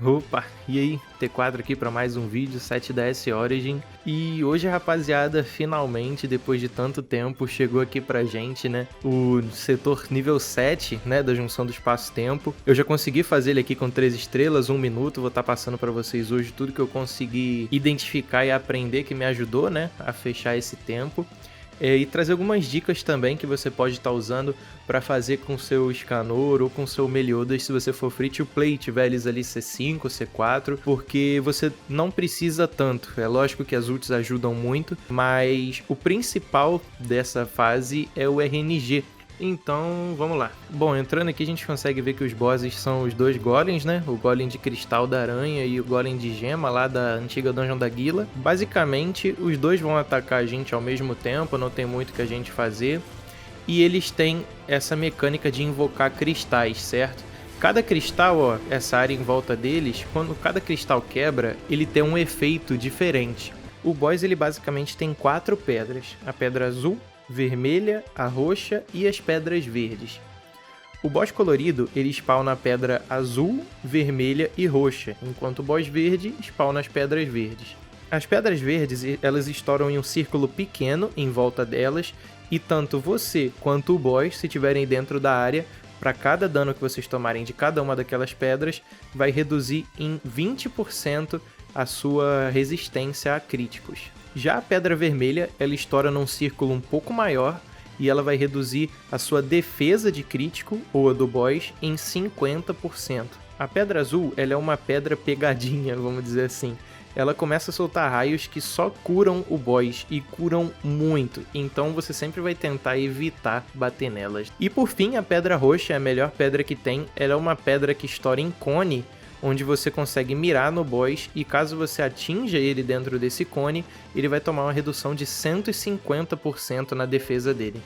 Opa, e aí, T4 aqui para mais um vídeo 7DS Origin. E hoje, rapaziada, finalmente, depois de tanto tempo, chegou aqui pra gente, né, o setor nível 7, né, da junção do espaço-tempo. Eu já consegui fazer ele aqui com 3 estrelas, 1 minuto, vou estar passando para vocês hoje tudo que eu consegui identificar e aprender que me ajudou, né, a fechar esse tempo. E trazer algumas dicas também que você pode estar usando para fazer com seu Escanor ou com seu Meliodas se você for free to play, tiver eles ali C5, C4, porque você não precisa tanto. É lógico que as ults ajudam muito, mas o principal dessa fase é o RNG. Então, vamos lá. Bom, entrando aqui a gente consegue ver que os bosses são os dois golems, né? O golem de cristal da aranha e o golem de gema lá da antiga Dungeon da Guila. Basicamente, os dois vão atacar a gente ao mesmo tempo, não tem muito que a gente fazer. E eles têm essa mecânica de invocar cristais, certo? Cada cristal, ó, essa área em volta deles, quando cada cristal quebra, ele tem um efeito diferente. O boss, ele basicamente tem 4 pedras. A pedra azul, vermelha, a roxa e as pedras verdes. O boss colorido, ele spawna a pedra azul, vermelha e roxa, enquanto o boss verde spawna as pedras verdes. As pedras verdes, elas estouram em um círculo pequeno em volta delas, e tanto você quanto o boss, se estiverem dentro da área, para cada dano que vocês tomarem de cada uma daquelas pedras, vai reduzir em 20% a sua resistência a críticos. Já a pedra vermelha, ela estoura num círculo um pouco maior e ela vai reduzir a sua defesa de crítico, ou a do boss, em 50%. A pedra azul, ela é uma pedra pegadinha, vamos dizer assim. Ela começa a soltar raios que só curam o boss, e curam muito, então você sempre vai tentar evitar bater nelas. E por fim, a pedra roxa é a melhor pedra que tem, ela é uma pedra que estoura em cone, onde você consegue mirar no boss e caso você atinja ele dentro desse cone, ele vai tomar uma redução de 150% na defesa dele.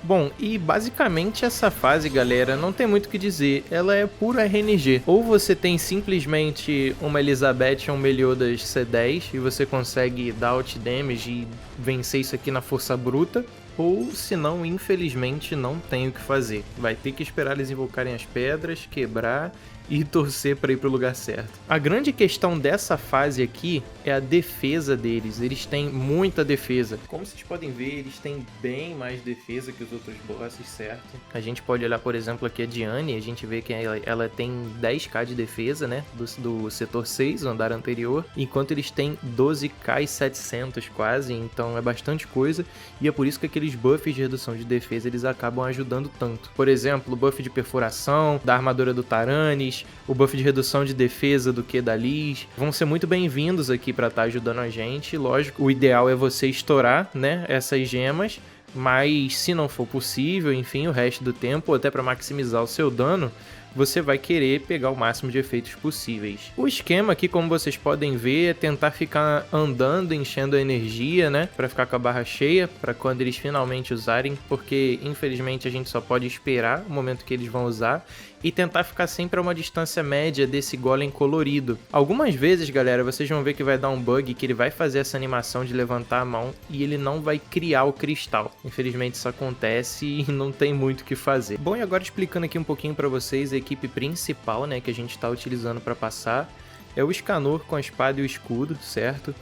Bom, e basicamente essa fase, galera, não tem muito o que dizer, ela é puro RNG. Ou você tem simplesmente uma Elizabeth ou um Meliodas C10 e você consegue dar ult damage e vencer isso aqui na força bruta, ou senão, infelizmente, não tem o que fazer. Vai ter que esperar eles invocarem as pedras, quebrar e torcer para ir para o lugar certo. A grande questão dessa fase aqui é a defesa deles. Eles têm muita defesa. Como vocês podem ver, eles têm bem mais defesa que os outros bosses, certo? A gente pode olhar, por exemplo, aqui a Diane. A gente vê que ela tem 10k de defesa, né? Do setor 6, o andar anterior. Enquanto eles têm 12k e 700 quase. Então é bastante coisa. E é por isso que aqueles buffs de redução de defesa eles acabam ajudando tanto. Por exemplo, o buff de perfuração, da armadura do Taranis, o buff de redução de defesa do Q da Liz, vão ser muito bem-vindos aqui para estar ajudando a gente. Lógico, o ideal é você estourar, né, essas gemas, mas se não for possível, enfim, o resto do tempo, até para maximizar o seu dano, você vai querer pegar o máximo de efeitos possíveis. O esquema aqui, como vocês podem ver, é tentar ficar andando, enchendo a energia, né? Pra ficar com a barra cheia, pra quando eles finalmente usarem, porque infelizmente a gente só pode esperar o momento que eles vão usar e tentar ficar sempre a uma distância média desse golem colorido. Algumas vezes, galera, vocês vão ver que vai dar um bug que ele vai fazer essa animação de levantar a mão e ele não vai criar o cristal. Infelizmente isso acontece e não tem muito o que fazer. Bom, e agora explicando aqui um pouquinho pra vocês a equipe principal, né, que a gente está utilizando para passar, é o Escanor com a espada e o escudo, certo?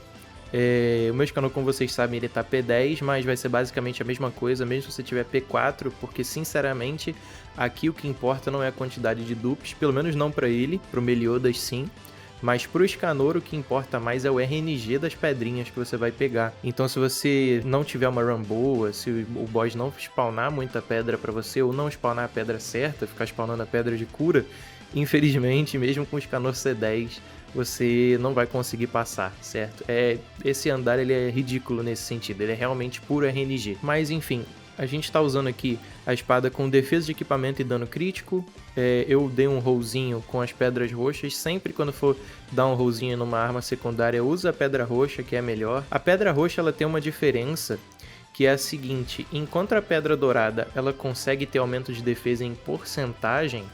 O meu Escanor, como vocês sabem, ele tá P10, mas vai ser basicamente a mesma coisa, mesmo se você tiver P4, porque sinceramente, aqui o que importa não é a quantidade de dupes, pelo menos não para ele, pro Meliodas sim, mas pro Escanor o que importa mais é o RNG das pedrinhas que você vai pegar. Então se você não tiver uma run boa, se o boss não spawnar muita pedra pra você, ou não spawnar a pedra certa, ficar spawnando a pedra de cura, infelizmente, mesmo com o Escanor C10, você não vai conseguir passar, certo? Esse andar ele é ridículo nesse sentido, ele é realmente puro RNG. Mas enfim, a gente está usando aqui a espada com defesa de equipamento e dano crítico. Eu dei um rollzinho com as pedras roxas. Sempre quando for dar um rollzinho numa arma secundária, usa a pedra roxa, que é a melhor. A pedra roxa ela tem uma diferença, que é a seguinte: enquanto a pedra dourada ela consegue ter aumento de defesa em porcentagem,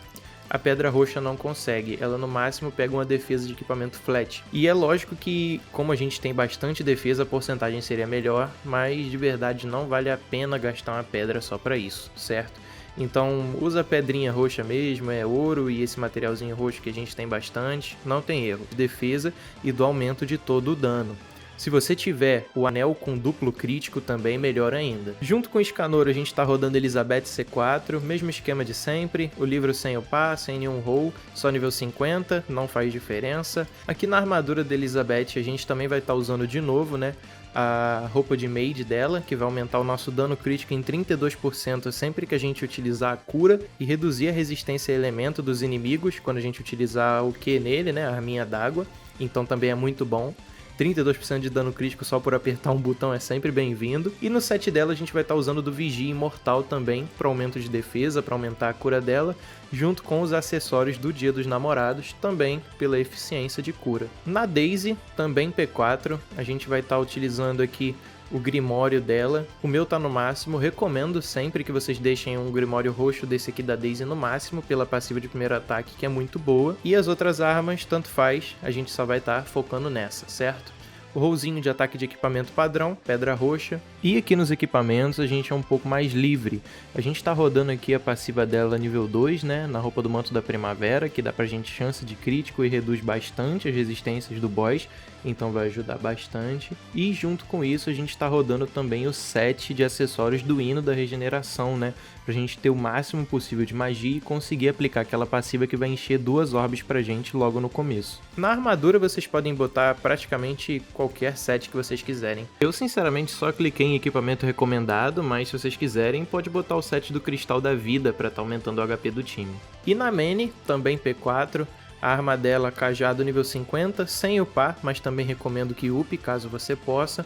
a pedra roxa não consegue, ela no máximo pega uma defesa de equipamento flat. E é lógico que, como a gente tem bastante defesa, a porcentagem seria melhor, mas de verdade não vale a pena gastar uma pedra só para isso, certo? Então usa pedrinha roxa mesmo, é ouro e esse materialzinho roxo que a gente tem bastante, não tem erro. Defesa e do aumento de todo o dano. Se você tiver o anel com duplo crítico também, melhor ainda. Junto com o Escanor a gente está rodando Elizabeth C4, mesmo esquema de sempre, o livro sem upar, sem nenhum roll, só nível 50, não faz diferença. Aqui na armadura da Elizabeth a gente também vai estar usando de novo, né, a roupa de Mage dela, que vai aumentar o nosso dano crítico em 32% sempre que a gente utilizar a cura e reduzir a resistência a elemento dos inimigos quando a gente utilizar o Q nele, né, a arminha d'água, então também é muito bom. 32% de dano crítico só por apertar um botão é sempre bem-vindo. E no set dela a gente vai estar usando do Vigia Imortal também, para aumento de defesa, para aumentar a cura dela, junto com os acessórios do Dia dos Namorados, também pela eficiência de cura. Na Daisy, também P4, a gente vai estar utilizando aqui o Grimório dela. O meu tá no máximo, recomendo sempre que vocês deixem um Grimório roxo desse aqui da Daisy no máximo, pela passiva de primeiro ataque, que é muito boa. E as outras armas, tanto faz, a gente só vai estar focando nessa, certo? O rollzinho de ataque de equipamento padrão, pedra roxa. E aqui nos equipamentos a gente é um pouco mais livre. A gente tá rodando aqui a passiva dela nível 2, né, na roupa do manto da primavera, que dá pra gente chance de crítico e reduz bastante as resistências do boss, então vai ajudar bastante. E junto com isso a gente tá rodando também o set de acessórios do hino da regeneração, né, pra gente ter o máximo possível de magia e conseguir aplicar aquela passiva que vai encher 2 orbes pra gente logo no começo. Na armadura vocês podem botar praticamente qualquer set que vocês quiserem. Eu sinceramente só cliquei em equipamento recomendado, mas se vocês quiserem pode botar o set do Cristal da Vida para estar aumentando o HP do time. E na Manny, também P4, a arma dela cajado nível 50, sem upar, mas também recomendo que upe caso você possa.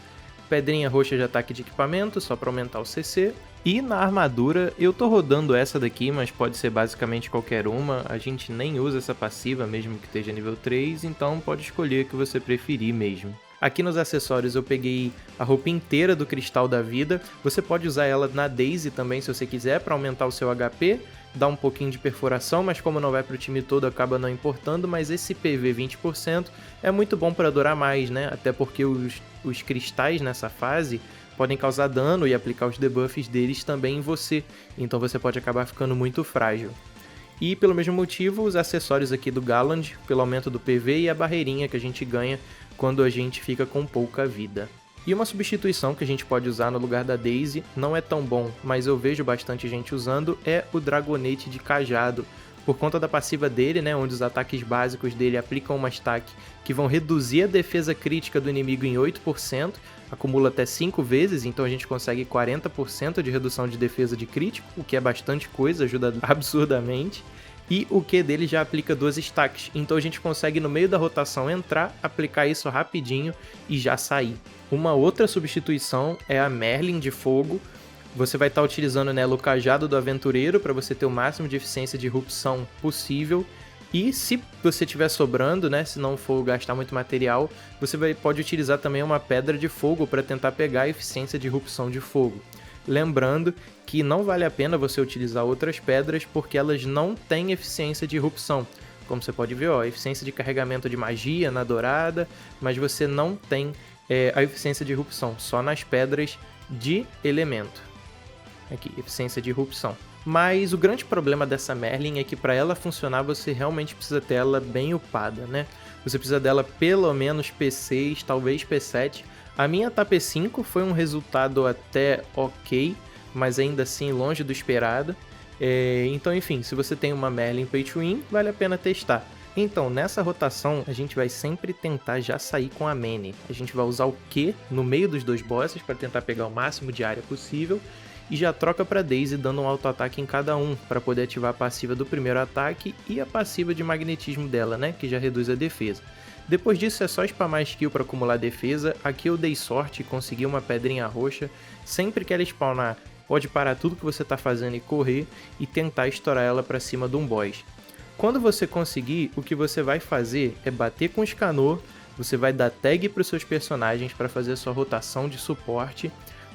Pedrinha roxa de ataque de equipamento, só para aumentar o CC. E na armadura, eu tô rodando essa daqui, mas pode ser basicamente qualquer uma. A gente nem usa essa passiva, mesmo que esteja nível 3, então pode escolher a que você preferir mesmo. Aqui nos acessórios eu peguei a roupa inteira do Cristal da Vida. Você pode usar ela na Daisy também, se você quiser, para aumentar o seu HP. Dá um pouquinho de perfuração, mas como não vai para o time todo, acaba não importando. Mas esse PV 20% é muito bom para durar mais, né? Até porque os cristais nessa fase podem causar dano e aplicar os debuffs deles também em você. Então você pode acabar ficando muito frágil. E pelo mesmo motivo, os acessórios aqui do Galland, pelo aumento do PV e a barreirinha que a gente ganha quando a gente fica com pouca vida. E uma substituição que a gente pode usar no lugar da Daisy, não é tão bom, mas eu vejo bastante gente usando, é o Dragonete de Cajado. Por conta da passiva dele, né, onde os ataques básicos dele aplicam uma stack que vão reduzir a defesa crítica do inimigo em 8%, acumula até 5 vezes, então a gente consegue 40% de redução de defesa de crítico, o que é bastante coisa, ajuda absurdamente. E o Q dele já aplica 2 stacks, então a gente consegue no meio da rotação entrar, aplicar isso rapidinho e já sair. Uma outra substituição é a Merlin de Fogo. Você vai estar utilizando nela o Cajado do Aventureiro para você ter o máximo de eficiência de irrupção possível. E se você tiver sobrando, né, se não for gastar muito material, você pode utilizar também uma Pedra de Fogo para tentar pegar a eficiência de irrupção de fogo. Lembrando que não vale a pena você utilizar outras pedras porque elas não têm eficiência de irrupção. Como você pode ver, ó, eficiência de carregamento de magia na dourada, mas você não tem a eficiência de irrupção, só nas pedras de elemento. Aqui, eficiência de irrupção. Mas o grande problema dessa Merlin é que para ela funcionar você realmente precisa ter ela bem upada, né? Você precisa dela pelo menos P6, talvez P7. A minha tá P5, foi um resultado até ok, mas ainda assim longe do esperado. Então enfim, se você tem uma Merlin Pay to Win, vale a pena testar. Então, nessa rotação, a gente vai sempre tentar já sair com a Manny. A gente vai usar o Q no meio dos 2 bosses para tentar pegar o máximo de área possível. E já troca para Daisy dando um auto-ataque em cada um, para poder ativar a passiva do primeiro ataque e a passiva de magnetismo dela, né, que já reduz a defesa. Depois disso é só spamar skill para acumular defesa. Aqui eu dei sorte e consegui uma pedrinha roxa. Sempre que ela spawnar, pode parar tudo que você está fazendo e correr e tentar estourar ela para cima de um boss. Quando você conseguir, o que você vai fazer é bater com o Escanor, você vai dar tag para os seus personagens para fazer a sua rotação de suporte,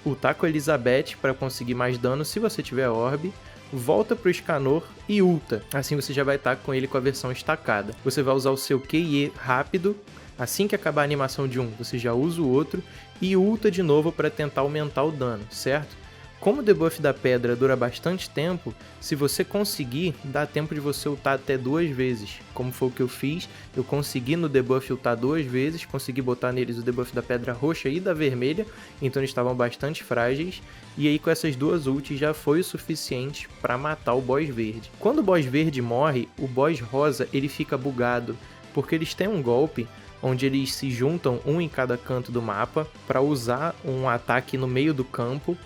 ultar com a Elizabeth para conseguir mais dano se você tiver orb, volta pro Escanor e ulta, assim você já vai estar com ele com a versão estacada. Você vai usar o seu QE rápido, assim que acabar a animação de um, você já usa o outro e ulta de novo para tentar aumentar o dano, certo? Como o debuff da pedra dura bastante tempo, se você conseguir, dá tempo de você ultar até 2 vezes. Como foi o que eu fiz, eu consegui no debuff ultar 2 vezes, consegui botar neles o debuff da pedra roxa e da vermelha, então eles estavam bastante frágeis, e aí com essas 2 ults já foi o suficiente para matar o boss verde. Quando o boss verde morre, o boss rosa ele fica bugado, porque eles têm um golpe onde eles se juntam um em cada canto do mapa para usar um ataque no meio do campo.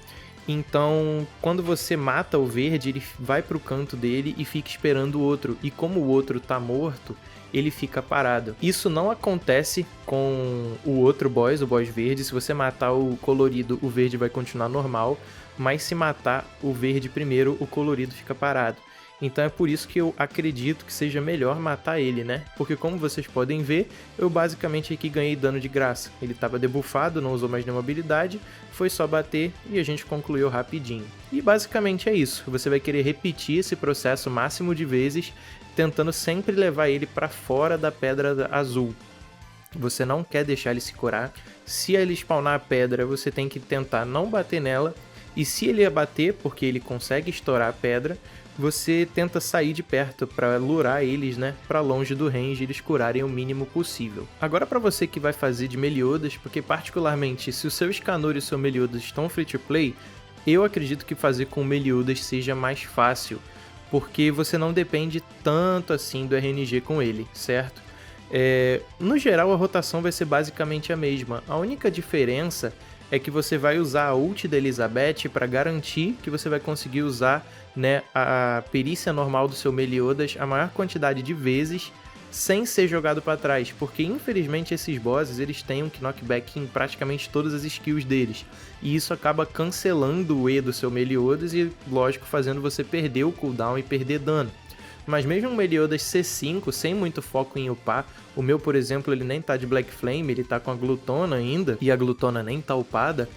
Então, quando você mata o verde, ele vai para o canto dele e fica esperando o outro. E como o outro tá morto, ele fica parado. Isso não acontece com o outro boss, o boss verde. Se você matar o colorido, o verde vai continuar normal. Mas se matar o verde primeiro, o colorido fica parado. Então é por isso que eu acredito que seja melhor matar ele, né? Porque como vocês podem ver, eu basicamente aqui ganhei dano de graça. Ele estava debuffado, não usou mais nenhuma habilidade, foi só bater e a gente concluiu rapidinho. E basicamente é isso, você vai querer repetir esse processo o máximo de vezes, tentando sempre levar ele para fora da pedra azul. Você não quer deixar ele se curar. Se ele spawnar a pedra, você tem que tentar não bater nela. E se ele abater, porque ele consegue estourar a pedra, você tenta sair de perto para lurar eles, né, para longe do range e eles curarem o mínimo possível. Agora para você que vai fazer de Meliodas, porque particularmente se o seu Escanor e o seu Meliodas estão free to play, eu acredito que fazer com o Meliodas seja mais fácil, porque você não depende tanto assim do RNG com ele, certo? No geral a rotação vai ser basicamente a mesma, a única diferença é que você vai usar a ult da Elizabeth para garantir que você vai conseguir usar, né, a perícia normal do seu Meliodas a maior quantidade de vezes sem ser jogado para trás, porque infelizmente esses bosses eles têm um knockback em praticamente todas as skills deles, e isso acaba cancelando o E do seu Meliodas e, lógico, fazendo você perder o cooldown e perder dano. Mas mesmo um Meliodas C5, sem muito foco em upar, o meu, por exemplo, ele nem tá de Black Flame, ele tá com a Glutona ainda, e a Glutona nem tá upada,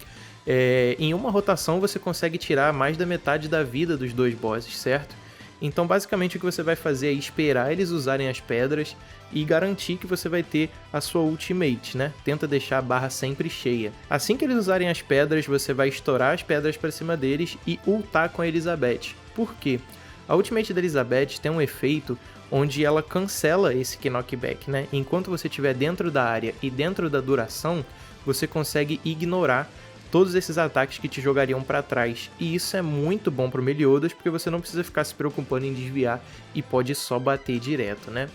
em uma rotação você consegue tirar mais da metade da vida dos 2 bosses, certo? Então basicamente o que você vai fazer é esperar eles usarem as pedras e garantir que você vai ter a sua ultimate, né? Tenta deixar a barra sempre cheia. Assim que eles usarem as pedras, você vai estourar as pedras para cima deles e ultar com a Elizabeth. Por quê? A ultimate da Elizabeth tem um efeito onde ela cancela esse knockback, né? Enquanto você estiver dentro da área e dentro da duração, você consegue ignorar todos esses ataques que te jogariam para trás. E isso é muito bom pro Meliodas, porque você não precisa ficar se preocupando em desviar e pode só bater direto, né?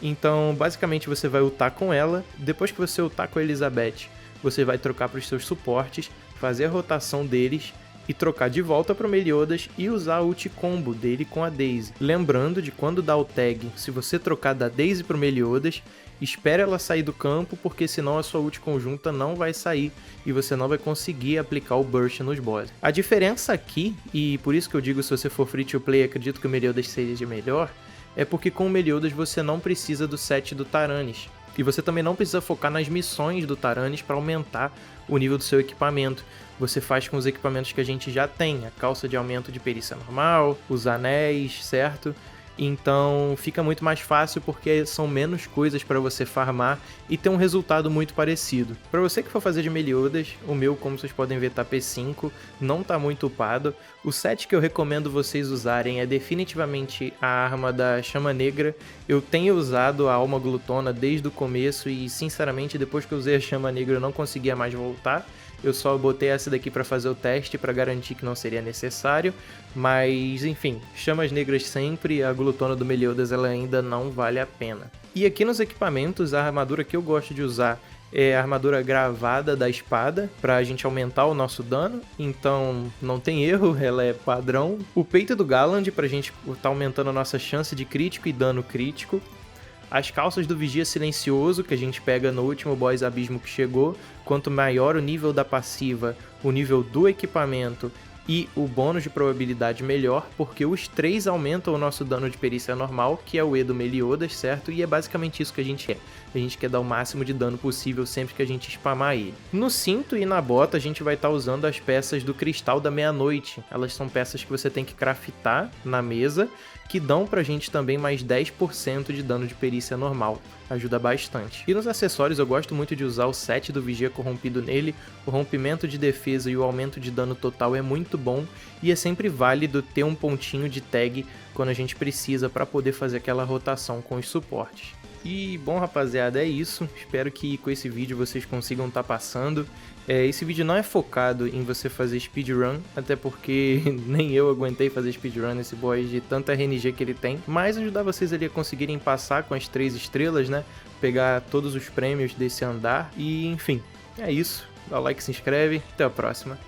Então, basicamente, você vai ultar com ela. Depois que você ultar com a Elizabeth, você vai trocar para os seus suportes, fazer a rotação deles e trocar de volta para o Meliodas e usar a ult combo dele com a Daisy. Lembrando de quando dá o tag, se você trocar da Daisy para o Meliodas, espere ela sair do campo, porque senão a sua ult conjunta não vai sair e você não vai conseguir aplicar o burst nos bosses. A diferença aqui, e por isso que eu digo se você for free to play, acredito que o Meliodas seja melhor, é porque com o Meliodas você não precisa do set do Taranis. E você também não precisa focar nas missões do Taranis para aumentar o nível do seu equipamento. Você faz com os equipamentos que a gente já tem, a calça de aumento de perícia normal, os anéis, certo? Então fica muito mais fácil porque são menos coisas para você farmar e ter um resultado muito parecido. Para você que for fazer de Meliodas, o meu, como vocês podem ver, tá P5, não tá muito upado. O set que eu recomendo vocês usarem é definitivamente a arma da Chama Negra. Eu tenho usado a Alma Glutona desde o começo e, sinceramente, depois que eu usei a Chama Negra eu não conseguia mais voltar. Eu só botei essa daqui para fazer o teste, para garantir que não seria necessário. Mas, enfim, chamas negras sempre, a glutona do Meliodas ela ainda não vale a pena. E aqui nos equipamentos, a armadura que eu gosto de usar é a armadura gravada da espada, para a gente aumentar o nosso dano. Então, não tem erro, ela é padrão. O peito do Galland, para a gente estar aumentando a nossa chance de crítico e dano crítico. As calças do Vigia Silencioso, que a gente pega no último boss abismo que chegou. Quanto maior o nível da passiva, o nível do equipamento e o bônus de probabilidade melhor, porque os 3 aumentam o nosso dano de perícia normal, que é o E do Meliodas, certo? E é basicamente isso que a gente quer. A gente quer dar o máximo de dano possível sempre que a gente spamar ele. No cinto e na bota a gente vai estar usando as peças do Cristal da Meia-Noite. Elas são peças que você tem que craftar na mesa, que dão pra gente também mais 10% de dano de perícia normal. ajuda bastante. E nos acessórios eu gosto muito de usar o set do Vigia Corrompido nele, o rompimento de defesa e o aumento de dano total é muito bom, e é sempre válido ter um pontinho de tag quando a gente precisa para poder fazer aquela rotação com os suportes. E bom rapaziada, é isso, espero que com esse vídeo vocês consigam estar passando. Esse vídeo não é focado em você fazer speedrun, até porque nem eu aguentei fazer speedrun nesse boss de tanta RNG que ele tem, mas ajudar vocês ali a conseguirem passar com as 3 estrelas, né, pegar todos os prêmios desse andar, e enfim, é isso, dá o like, se inscreve, até a próxima.